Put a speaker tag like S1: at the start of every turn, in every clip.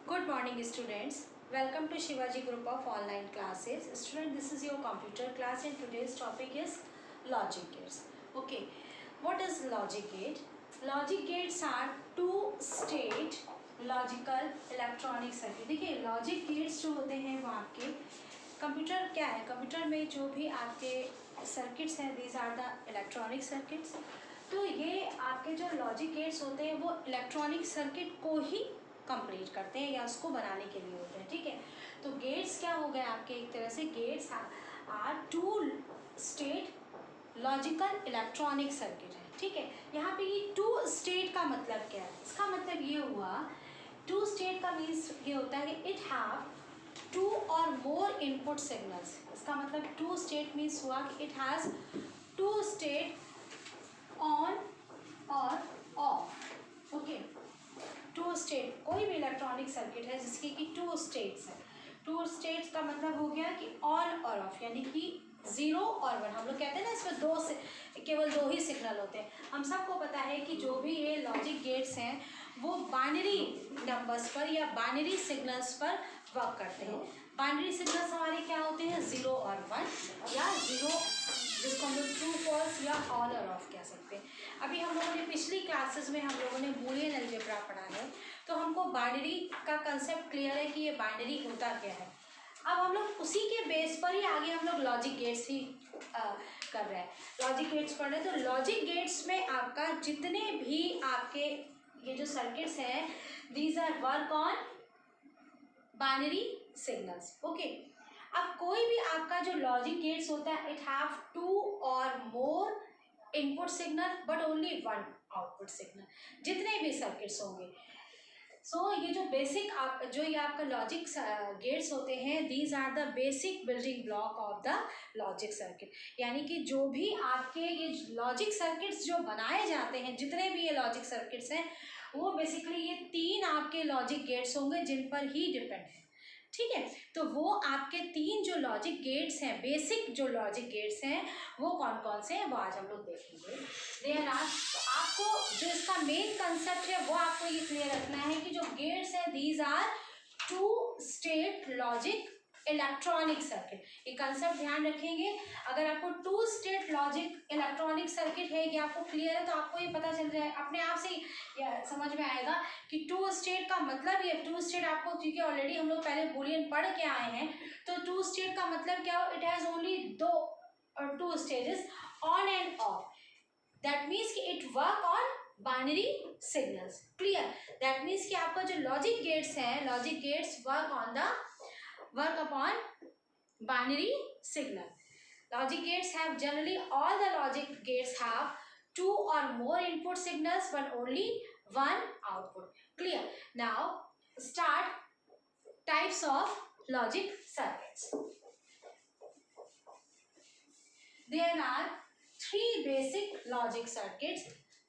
S1: Good morning students. Welcome to Shivaji Group of online classes. Student, this is your computer class and today's topic is logic gates. Okay, what is logic gate? Logic gates are two-state logical electronic circuit. देखिए logic gates जो होते हैं वो आपके computer क्या है, computer में जो भी आपके सर्किट्स हैं these are the electronic circuits. तो ये आपके जो लॉजिक गेट्स होते हैं वो इलेक्ट्रॉनिक सर्किट को ही कंप्लीट करते हैं या उसको बनाने के लिए होते हैं। ठीक है, तो गेट्स क्या हो गए आपके, एक तरह से gates are two state logical electronic circuit है। ठीक है, यहाँ पे ये टू स्टेट का मतलब क्या है, इसका मतलब ये हुआ टू स्टेट का मीन्स ये होता है कि it have two or more input signals. इसका मतलब टू स्टेट मीन्स हुआ कि it has two state on और ऑफ। ओके, टू स्टेट कोई भी इलेक्ट्रॉनिक सर्किट है जिसकी कि टू स्टेट्स है। टू स्टेट्स का मतलब हो गया कि ऑन और ऑफ, यानी कि 0 और 1। हम लोग कहते हैं ना इसमें केवल दो ही सिग्नल होते हैं। हम सबको पता है कि जो भी ये लॉजिक गेट्स हैं वो बाइनरी नंबर्स पर या बाइनरी सिग्नल्स पर वर्क करते हैं। बाइनरी सिग्नल्स हमारे क्या होते हैं, 0 और 1 या 0 जिसको हम लोग ट्रू फॉल्स या ऑन और ऑफ कह सकते हैं। अभी हम लोगों ने पिछली क्लासेस में हम लोगों ने बूलियन अलजेब्रा पढ़ा है, तो हमको बाइनरी का कंसेप्ट क्लियर है कि ये बाइनरी होता क्या है। अब हम लोग उसी के बेस पर ही आगे हम लोग लॉजिक गेट्स ही कर रहे हैं, लॉजिक गेट्स पढ़ रहे हैं। तो लॉजिक गेट्स में आपका जितने भी आपके ये जो सर्किट्स हैं these are work on binary signals. Okay, अब कोई भी आपका जो लॉजिक गेट्स होता है it have two or more input signal but only one output signal, जितने भी सर्किट्स होंगे। सो ये जो बेसिक आप जो ये आपका लॉजिक गेट्स होते हैं these are the basic building block of the logic circuit, यानी कि जो भी आपके ये लॉजिक सर्किट्स जो बनाए जाते हैं, जितने भी ये लॉजिक सर्किट्स हैं वो बेसिकली ये तीन आपके लॉजिक गेट्स होंगे जिन पर ही डिपेंड है। ठीक है, तो वो आपके तीन जो लॉजिक गेट्स हैं, बेसिक जो लॉजिक गेट्स हैं वो कौन कौन से हैं वो आज हम लोग देखेंगे। देयर आर, आपको जो इसका मेन कंसेप्ट है वो आपको ये क्लियर रखना है कि जो गेट्स हैं these are two state logic electronic circuit. ये कंसेप्ट ध्यान रखेंगे। अगर आपको two state logic electronic circuit है ये आपको क्लियर है तो आपको ये पता चल जाए अपने आप से समझ में आएगा कि टू स्टेट का मतलब ये टू स्टेट आपको, क्योंकि ऑलरेडी हम लोग पहले बूलियन पढ़ के आए हैं, तो टू स्टेट का मतलब क्या हो, it has only two stages on and off. That means कि it work on binary signals. Clear, that means कि आपका जो लॉजिक गेट्स हैं, logic gates work upon binary signal. Logic gates have generally, all the logic gates have two or more input signals but only one output. Clear? Now start types of logic circuits. There are three basic logic circuits.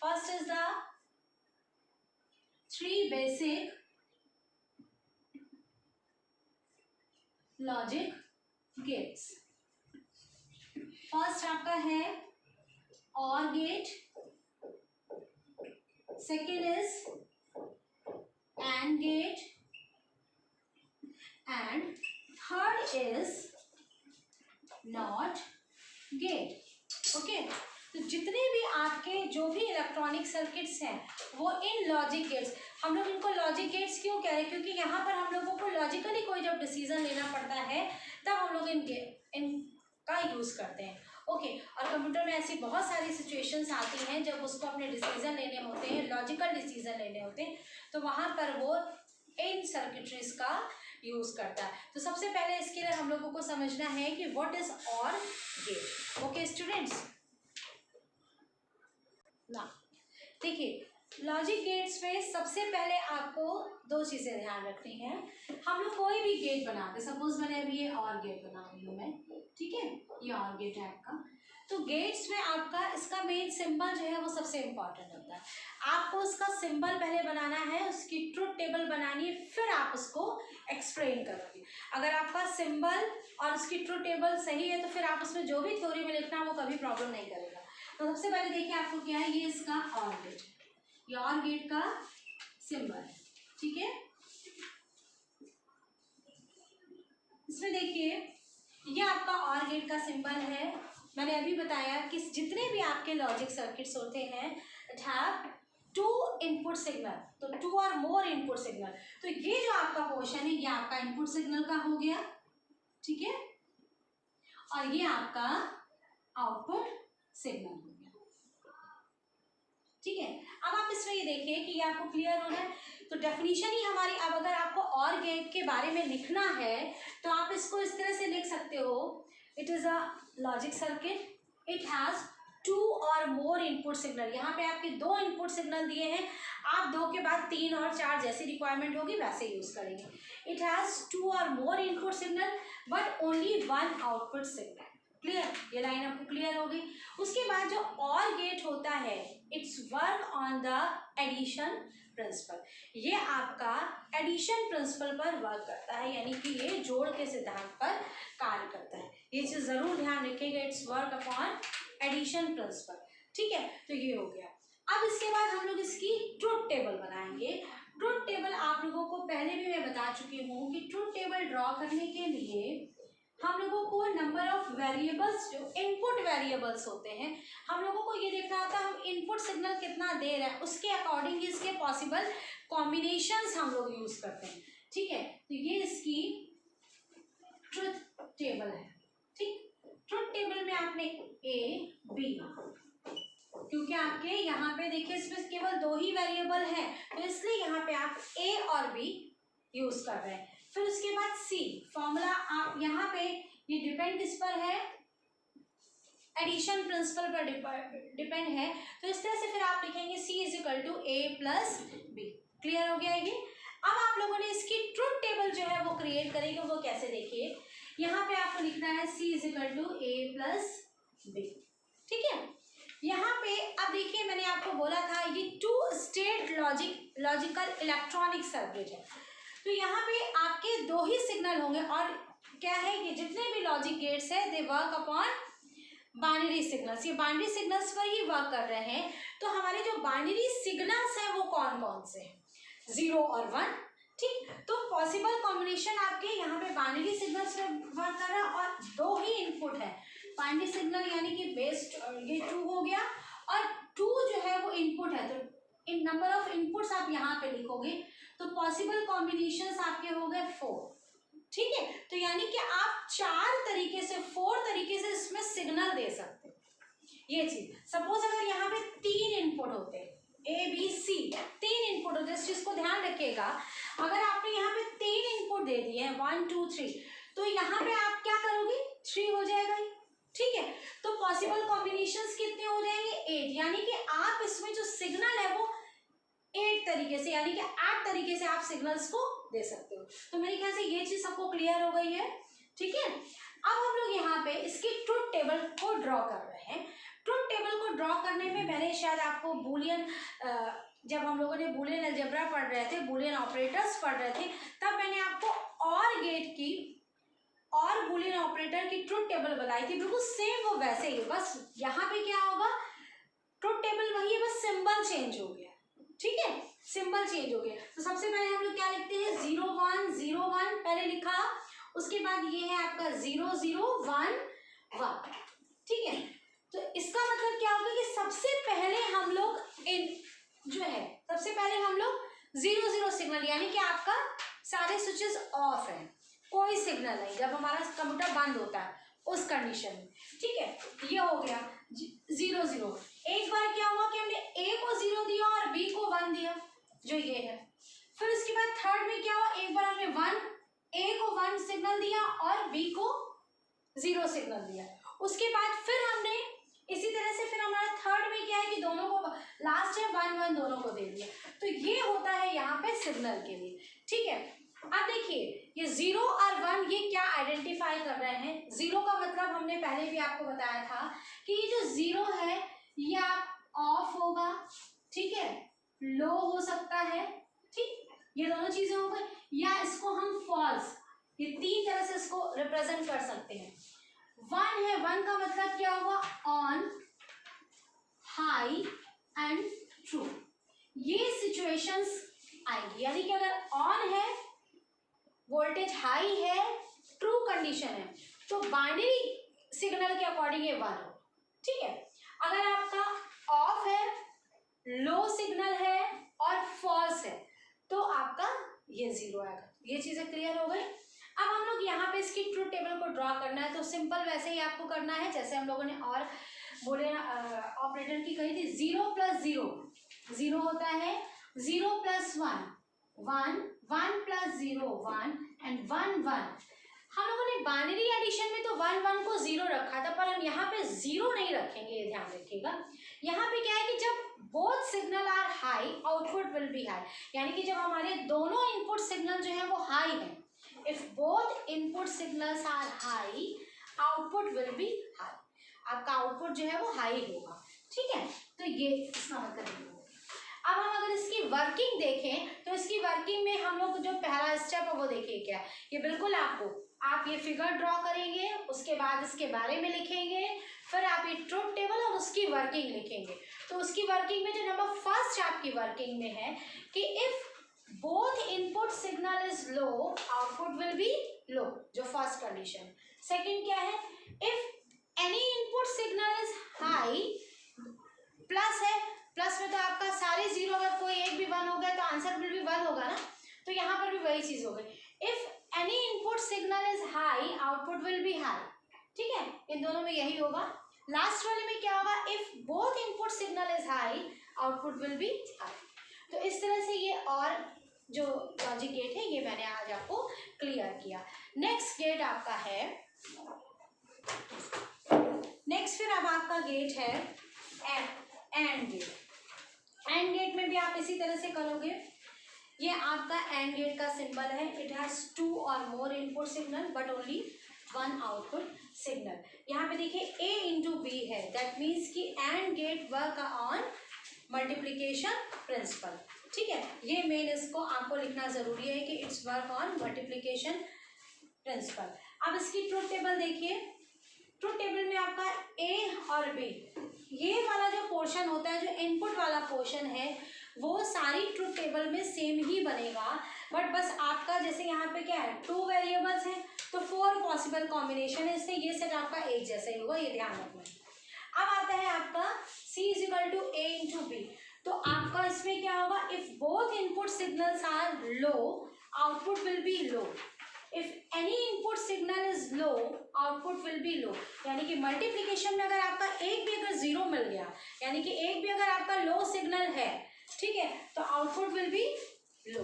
S1: First is the three basic logic gates. First आपका है or gate, second is and gate and third is not gate. Okay, तो जितने भी आपके जो भी electronic circuits हैं वो इन लॉजिक गेट्स, हम लोग इनको लॉजिक गेट्स क्यों कह रहे हैं, क्योंकि यहाँ पर हम लोगों को लॉजिकली कोई जब डिसीजन लेना पड़ता है तब हम लोग इनका यूज़ करते हैं। ओके, और कंप्यूटर में ऐसी बहुत सारी सिचुएशंस आती हैं जब उसको अपने डिसीजन लेने होते हैं, लॉजिकल डिसीजन लेने होते हैं, तो वहाँ पर वो इन सर्किटरीज का यूज़ करता है। तो सबसे पहले इसके लिए हम लोगों को समझना है कि व्हाट इज और गेट। ओके स्टूडेंट्स, ना देखिए लॉजिक गेट्स में सबसे पहले आपको दो चीज़ें ध्यान रखनी है। हम लोग कोई भी गेट बनाते, सपोज मैंने अभी ये और गेट बना रही हूँ मैं, ठीक है, ये और गेट टाइप का, तो गेट्स में आपका इसका मेन सिंबल जो है वो सबसे इम्पॉर्टेंट होता है। आपको उसका सिंबल पहले बनाना है, उसकी ट्रुथ टेबल बनानी है, फिर आप उसको एक्सप्लेन करोगे। अगर आपका सिंबल और उसकी ट्रुथ टेबल सही है तो फिर आप उसमें जो भी थ्योरी में लिखना वो कभी प्रॉब्लम नहीं करेगा। तो सबसे पहले देखिए आपको क्या है, ये इसका और गेट, ये और गेट का सिंबल है, ठीक है। इसमें देखिए ये आपका ऑर गेट का सिंबल है। मैंने अभी बताया कि जितने भी आपके लॉजिक सर्किट्स होते हैं it have two input signal, तो two or more input signal. तो ये जो आपका पोर्शन है ये आपका इनपुट सिग्नल का हो गया, ठीक है, और ये आपका आउटपुट सिग्नल हो गया, ठीक है। अब आप इसमें ये देखिए कि ये आपको क्लियर हो रहा है। तो डेफिनेशन ही हमारी, अब अगर आपको और गेट के बारे में लिखना है तो आप इसको इस तरह से लिख सकते हो, it is a logic circuit, it has two or more input signal. यहाँ पे आपके दो इनपुट सिग्नल दिए हैं, आप दो के बाद तीन और चार जैसी रिक्वायरमेंट होगी वैसे यूज करेंगे। It has two or more input signal but only one output signal. Clear, ये लाइन आपको क्लियर हो गई। उसके बाद जो और गेट होता है it's work on the addition principle, ये आपका एडिशन प्रिंसिपल पर वर्क करता है, यानी कि ये जोड़ के सिद्धांत पर कार्य करता है। ये चीज जरूर ध्यान रखिएगा, it's work upon addition principle, ठीक है। तो ये हो गया। अब इसके बाद हम लोग इसकी ट्रुथ टेबल बनाएंगे। ट्रुथ टेबल आप लोगों को पहले भी मैं बता चुकी हूँ कि ट्रुथ टेबल ड्रॉ करने के लिए हम लोगों को नंबर ऑफ वेरिएबल्स, जो इनपुट वेरिएबल्स होते हैं, हम लोगों को ये देखना होता है हम इनपुट सिग्नल कितना दे रहे हैं, उसके अकॉर्डिंग इसके पॉसिबल कॉम्बिनेशंस हम लोग यूज करते हैं, ठीक है। तो ये इसकी ट्रुथ टेबल है, ठीक। ट्रुथ टेबल में आपने ए बी, क्योंकि आपके यहाँ पे देखिए इसमें केवल दो ही वेरिएबल हैं तो इसलिए यहाँ पे आप ए और बी यूज कर रहे हैं। फिर उसके बाद सी फॉर्मूला, आप यहाँ पे ये डिपेंड किस पर है, एडिशन प्रिंसिपल पर डिपेंड है, तो इस तरह से फिर आप लिखेंगे C is equal to A plus B. Clear हो गया ये। अब आप लोगों ने इसकी ट्रुथ टेबल जो है वो क्रिएट करेंगे, वो कैसे देखिए, यहाँ पे आपको लिखना है C is equal to A plus B, ठीक है। यहाँ पे अब देखिए मैंने आपको बोला था ये two state logical electronic circuit है, तो यहाँ पे आपके दो ही सिग्नल होंगे और क्या है कि जितने भी लॉजिक गेट्स है they work upon binary signals, ये बाइनरी सिग्नल्स पर ही वर्क कर रहे हैं। तो हमारे जो बाइनरी सिग्नल्स हैं वो कौन कौन से हैं, 0 और 1, ठीक। तो पॉसिबल कॉम्बिनेशन आपके यहाँ पे बाइनरी सिग्नल्स पे वर्क कर रहा है और दो ही इनपुट है बाइनरी सिग्नल, यानी कि बेस्ड ये 2 हो गया और 2 जो है वो इनपुट है, तो इन नंबर ऑफ इनपुट्स आप यहाँ पे लिखोगे तो पॉसिबल कॉम्बिनेशंस आपके हो गए 4, ठीक है। तो यानी कि आप 4 तरीके से 4 तरीके से इसमें सिग्नल दे सकते हो। ये चीज सपोज अगर यहाँ पे 3 इनपुट होते ए बी सी, 3 इनपुट होते, इस चीज को ध्यान रखिएगा। अगर आपने यहाँ पे 3 इनपुट दे दिए हैं 1 2 3, तो यहाँ पे आप क्या करोगे 3 हो जाएगा, ठीक है। तो पॉसिबल कॉम्बिनेशंस कितने हो जाएंगे 8, यानी कि आप इसमें जो सिग्नल है वो 8 तरीके से, यानी कि 8 तरीके से आप सिग्नल्स को दे सकते हो। तो मेरे ख्याल से ये चीज सबको क्लियर हो गई है, ठीक है। अब हम लोग यहाँ पे इसकी ट्रुथ टेबल को ड्रॉ कर रहे हैं। ट्रुथ टेबल को ड्रॉ करने में मैंने शायद आपको बूलियन, जब हम लोगों ने बूलियन अलजेब्रा पढ़ रहे थे, बूलियन ऑपरेटर्स पढ़ रहे थे, तब मैंने आपको और गेट की और बूलियन ऑपरेटर की ट्रुथ टेबल बताई थी, बिल्कुल सेम वो वैसे ही, बस यहाँ पे क्या होगा ट्रुथ टेबल वही है, बस सिंबल चेंज हो गया, ठीक है, सिंबल चेंज हो गया। तो सबसे पहले हम लोग क्या लिखते हैं 0 1 0 1 पहले लिखा, उसके बाद ये है आपका 0 0 1 1, ठीक है। तो इसका मतलब क्या होगा कि सबसे पहले हम लोग इन जो है सबसे पहले हम लोग 0 0 सिग्नल, यानी कि आपका सारे स्विचेस ऑफ है, कोई सिग्नल नहीं जब हमारा कंप्यूटर बंद होता है उस कंडीशन में, ठीक है। ये हो गया 0 0। एक बार क्या हुआ कि हमने ए को 0 दिया और बी को 1 दिया, जो ये है। फिर उसके बाद थर्ड में क्या हुआ, एक बार हमने 1 ए को 1 सिग्नल दिया और बी को 0 सिग्नल दिया। उसके बाद फिर हमने इसी तरह से फिर हमारा थर्ड में क्या है कि दोनों को लास्ट है 1 1 दोनों को दे दिया। तो ये होता है यहाँ पे सिग्नल के लिए, ठीक है। अब देखिए ये 0 और 1 ये क्या आइडेंटिफाई कर रहे हैं, 0 का मतलब हमने पहले भी आपको बताया था कि ये जो 0 है ये आप ऑफ होगा, ठीक है, लो हो सकता है, ठीक, ये दोनों चीजें हो गई, या इसको हम फॉल्स, ये 3 तरह से इसको रिप्रेजेंट कर सकते हैं। 1 है, 1 का मतलब क्या होगा ऑन, हाई एंड ट्रू, ये सिचुएशंस आएंगी, यानी कि अगर ऑन है वोल्टेज हाई है, ट्रू कंडीशन है तो बाइनरी सिग्नल के अकॉर्डिंग ये 1 हो, ठीक है। अगर आपका ऑफ है, लो सिग्नल है और फॉल्स है तो आपका ये 0 आएगा। ये चीजें क्लियर हो गई। अब हम लोग यहाँ पे इसकी ट्रूथ टेबल को ड्रॉ करना है तो सिंपल वैसे ही आपको करना है जैसे हम लोगों ने और बोले ना ऑपरेटर की कही थी, 0 + 0 0 होता है, 0 + 1 1 1 + 0 1 एंड 1 1। हम लोगों ने बाइनरी एडिशन में तो 1 1 को 0 रखा था, पर हम यहाँ पे 0 नहीं रखेंगे, ये ध्यान रखिएगा। यहाँ पे क्या है कि जब both signal are high output will be high, यानी कि जब हमारे दोनों इनपुट सिग्नल जो है वो हाई है, if both input signals are high output will be high, आपका आउटपुट जो है वो हाई होगा, ठीक है। तो ये इसका मतलब ये होगा। अब हम अगर इसकी वर्किंग देखें तो इसकी वर्किंग में हम लोग जो पहला स्टेप है वो देखिए क्या है। ये बिल्कुल आप ये फिगर ड्रॉ करेंगे, उसके बाद इसके बारे में लिखेंगे, फिर आप ये ट्रूथ टेबल और उसकी वर्किंग लिखेंगे। तो उसकी वर्किंग में जो नंबर फर्स्ट आपकी वर्किंग में है कि if both input signal is low output will be low, जो फर्स्ट कंडीशन। सेकंड क्या है, if any input signal is high, plus है, प्लस में तो आपका सारे 0, अगर कोई एक भी 1 हो गया तो आंसर विल बी 1 होगा ना, तो यहाँ पर भी वही चीज हो गई। If any input signal is high output will be high, ठीक है, इन दोनों में यही होगा। लास्ट वाले में क्या होगा, if both input signal is high output will be high. तो इस तरह से ये और जो लॉजिक गेट है ये मैंने आज आपको क्लियर किया। नेक्स्ट गेट आपका है, नेक्स्ट फिर अब आपका गेट है एंड गेट। एंड गेट में भी आप इसी तरह से करोगे। ये आपका एंड गेट का सिंबल है, it has 2 or more input signal but only 1 output signal. यहाँ पे देखिए a इंटू बी है, दैट मीन्स कि AND gate work on multiplication principle, ठीक है। ये मेन इसको आपको लिखना जरूरी है कि it's work on multiplication principal. अब इसकी ट्रूथ टेबल देखिए। ट्रूथ टेबल में आपका a और b, ये वाला जो पोर्शन होता है, जो इनपुट वाला पोर्शन है, वो सारी ट्रूथ टेबल में सेम ही बनेगा, बट बस आपका जैसे यहाँ पे क्या है 2 वेरिएबल्स हैं तो 4 पॉसिबल कॉम्बिनेशन है, इससे ये सेट आपका एक जैसा ही होगा, ये ध्यान रखना। अब आता है आपका c = a इंटू बी। तो आपका इसमें क्या होगा, if both input signals are low output will be low, if any input signal is low output will be low. यानी कि मल्टीप्लीकेशन में अगर आपका एक भी अगर 0 मिल गया, यानी कि एक भी अगर आपका लो सिग्नल है, ठीक है, तो output will be low.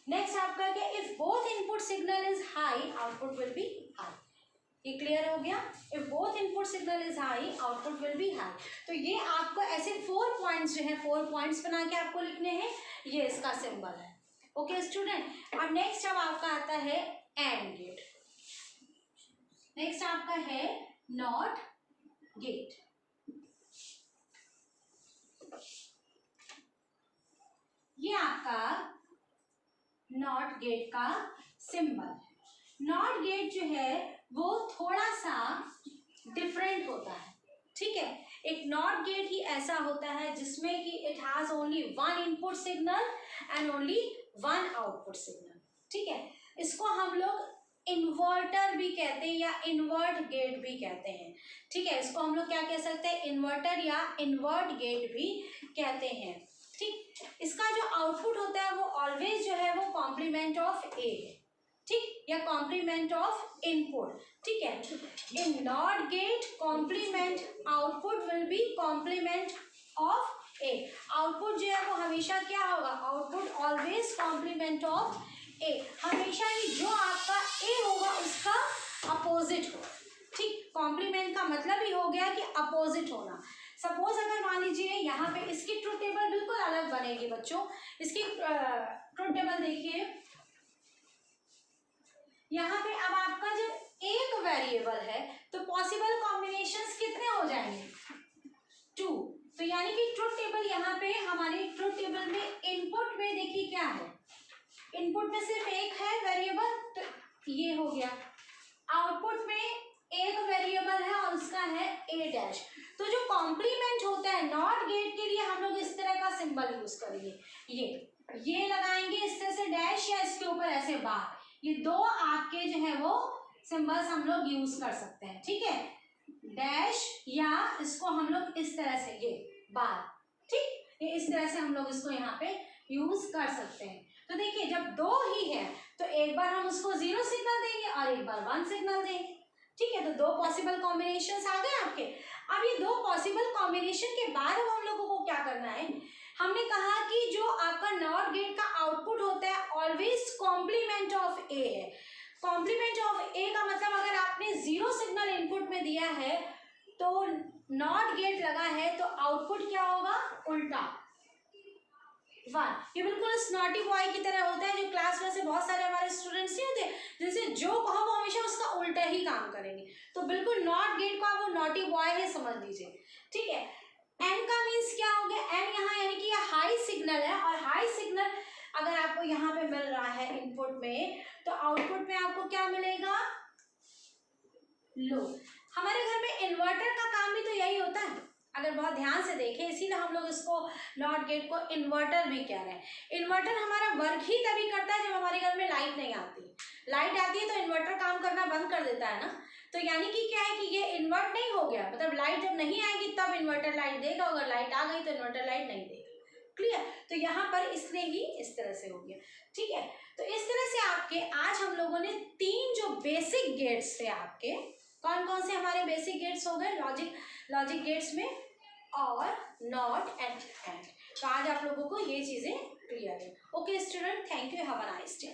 S1: Next आपका क्या, if both input signal is high output will be high. ये क्लियर हो गया, if both input signal is high output will be high. तो ये आपको ऐसे 4 पॉइंट्स जो है 4 पॉइंट्स बना के आपको लिखने हैं, ये इसका सिंबल है। ओके स्टूडेंट, अब नेक्स्ट अब आपका आता है एंड गेट। नेक्स्ट आपका है नॉट गेट। ये आपका नॉट गेट का सिंबल है। नॉट गेट जो है वो थोड़ा सा डिफरेंट होता है, ठीक है। एक नॉट गेट ही ऐसा होता है जिसमें कि it has only 1 input signal and only 1 output signal, ठीक है। इसको हम लोग इन्वर्टर भी कहते हैं या इन्वर्ट गेट भी कहते हैं, ठीक है। इसको हम लोग क्या कह सकते हैं, इन्वर्टर या इन्वर्ट गेट भी कहते हैं, ठीक। इसका जो आउटपुट होता है वो ऑलवेज जो है वो कॉम्प्लीमेंट ऑफ ए है, ठीक, या कॉम्प्लीमेंट ऑफ इनपुट, ठीक है। In not gate complement output will be complement of A. Output जो है वो हमेशा क्या होगा, output always complement of A, हमेशा ही जो आपका ए होगा उसका अपोजिट हो, ठीक। कॉम्प्लीमेंट का मतलब ही हो गया कि अपोजिट होना। सपोज अगर मान लीजिए यहाँ पे इसकी ट्रूथ टेबल बिल्कुल अलग बनेगी बच्चों। इसकी ट्रूथ टेबल देखिए, यहाँ पे अब आपका जब एक वेरिएबल है तो पॉसिबल कॉम्बिनेशंस कितने हो जाएंगे, 2। तो यानी कि ट्रूथ टेबल यहाँ पे हमारी ट्रूथ टेबल में इनपुट में देखिए क्या है, इनपुट में सिर्फ एक है वेरिएबल, तो ये हो गया। आउटपुट में एक वेरिएबल है और उसका है ए डैश। तो जो कॉम्प्लीमेंट होता है नॉट गेट के लिए हम लोग इस तरह का सिंबल यूज करेंगे, ये लगाएंगे इस तरह से डैश या इसके ऊपर ऐसे बार, ये 2 आपके जो है वो सिंबल्स हम लोग यूज कर सकते हैं, ठीक है, डैश या इसको हम लोग इस तरह से ये बार, ठीक, ये इस तरह से हम लोग इसको यहाँ पे यूज कर सकते हैं। तो देखिए जब दो ही है तो एक बार हम उसको 0 सिग्नल देंगे और एक बार 1 सिग्नल देंगे, ठीक है, तो दो पॉसिबल कॉम्बिनेशंस आ गए आपके। अब ये दो पॉसिबल कॉम्बिनेशन के बाद अब हम लोगों को क्या करना है, हमने कहा कि जो आपका नॉट गेट का आउटपुट होता है ऑलवेज कॉम्प्लीमेंट ऑफ ए है। कॉम्प्लीमेंट ऑफ ए का मतलब अगर आपने 0 सिग्नल इनपुट में दिया है तो नॉट गेट लगा है तो आउटपुट क्या होगा, उल्टा 1। ये बिल्कुल स्नॉटी बॉय की तरह होता है, जो क्लास में से बहुत सारे हमारे स्टूडेंट्स नहीं होते जिनसे जो कहो वो हमेशा उसका उल्टा ही काम करेंगे, तो बिल्कुल नॉट गेट का वो नॉटी बॉय है, समझ लीजिए, ठीक है। एन का मीन्स क्या हो गया, एन यहाँ यानी कि ये हाई सिग्नल है, और हाई सिग्नल अगर आपको यहाँ पे मिल रहा है इनपुट में तो आउटपुट में आपको क्या मिलेगा, लो। हमारे घर में इन्वर्टर का काम भी तो यही होता है, अगर बहुत ध्यान से देखें, इसीलिए हम लोग इसको नॉट गेट को इन्वर्टर भी कह रहे हैं। इन्वर्टर हमारा वर्क ही तभी करता है जब हमारे घर में लाइट नहीं आती। लाइट आती है तो इन्वर्टर काम करना बंद कर देता है ना, तो यानी कि क्या है कि ये इन्वर्ट नहीं हो गया, मतलब लाइट जब नहीं आएगी तब इन्वर्टर लाइट देगा, अगर लाइट आ गई तो इन्वर्टर लाइट नहीं देगा, क्लियर। तो यहाँ पर इसलिए ही इस तरह से हो गया, ठीक है। तो इस तरह से आपके आज हम लोगों ने 3 जो बेसिक गेट्स थे आपके, कौन कौन से हमारे बेसिक गेट्स हो गए लॉजिक गेट्स में, और नॉट एंड एंड। तो आज आप लोगों को ये चीजें क्लियर है। Okay student, thank you, have a nice day.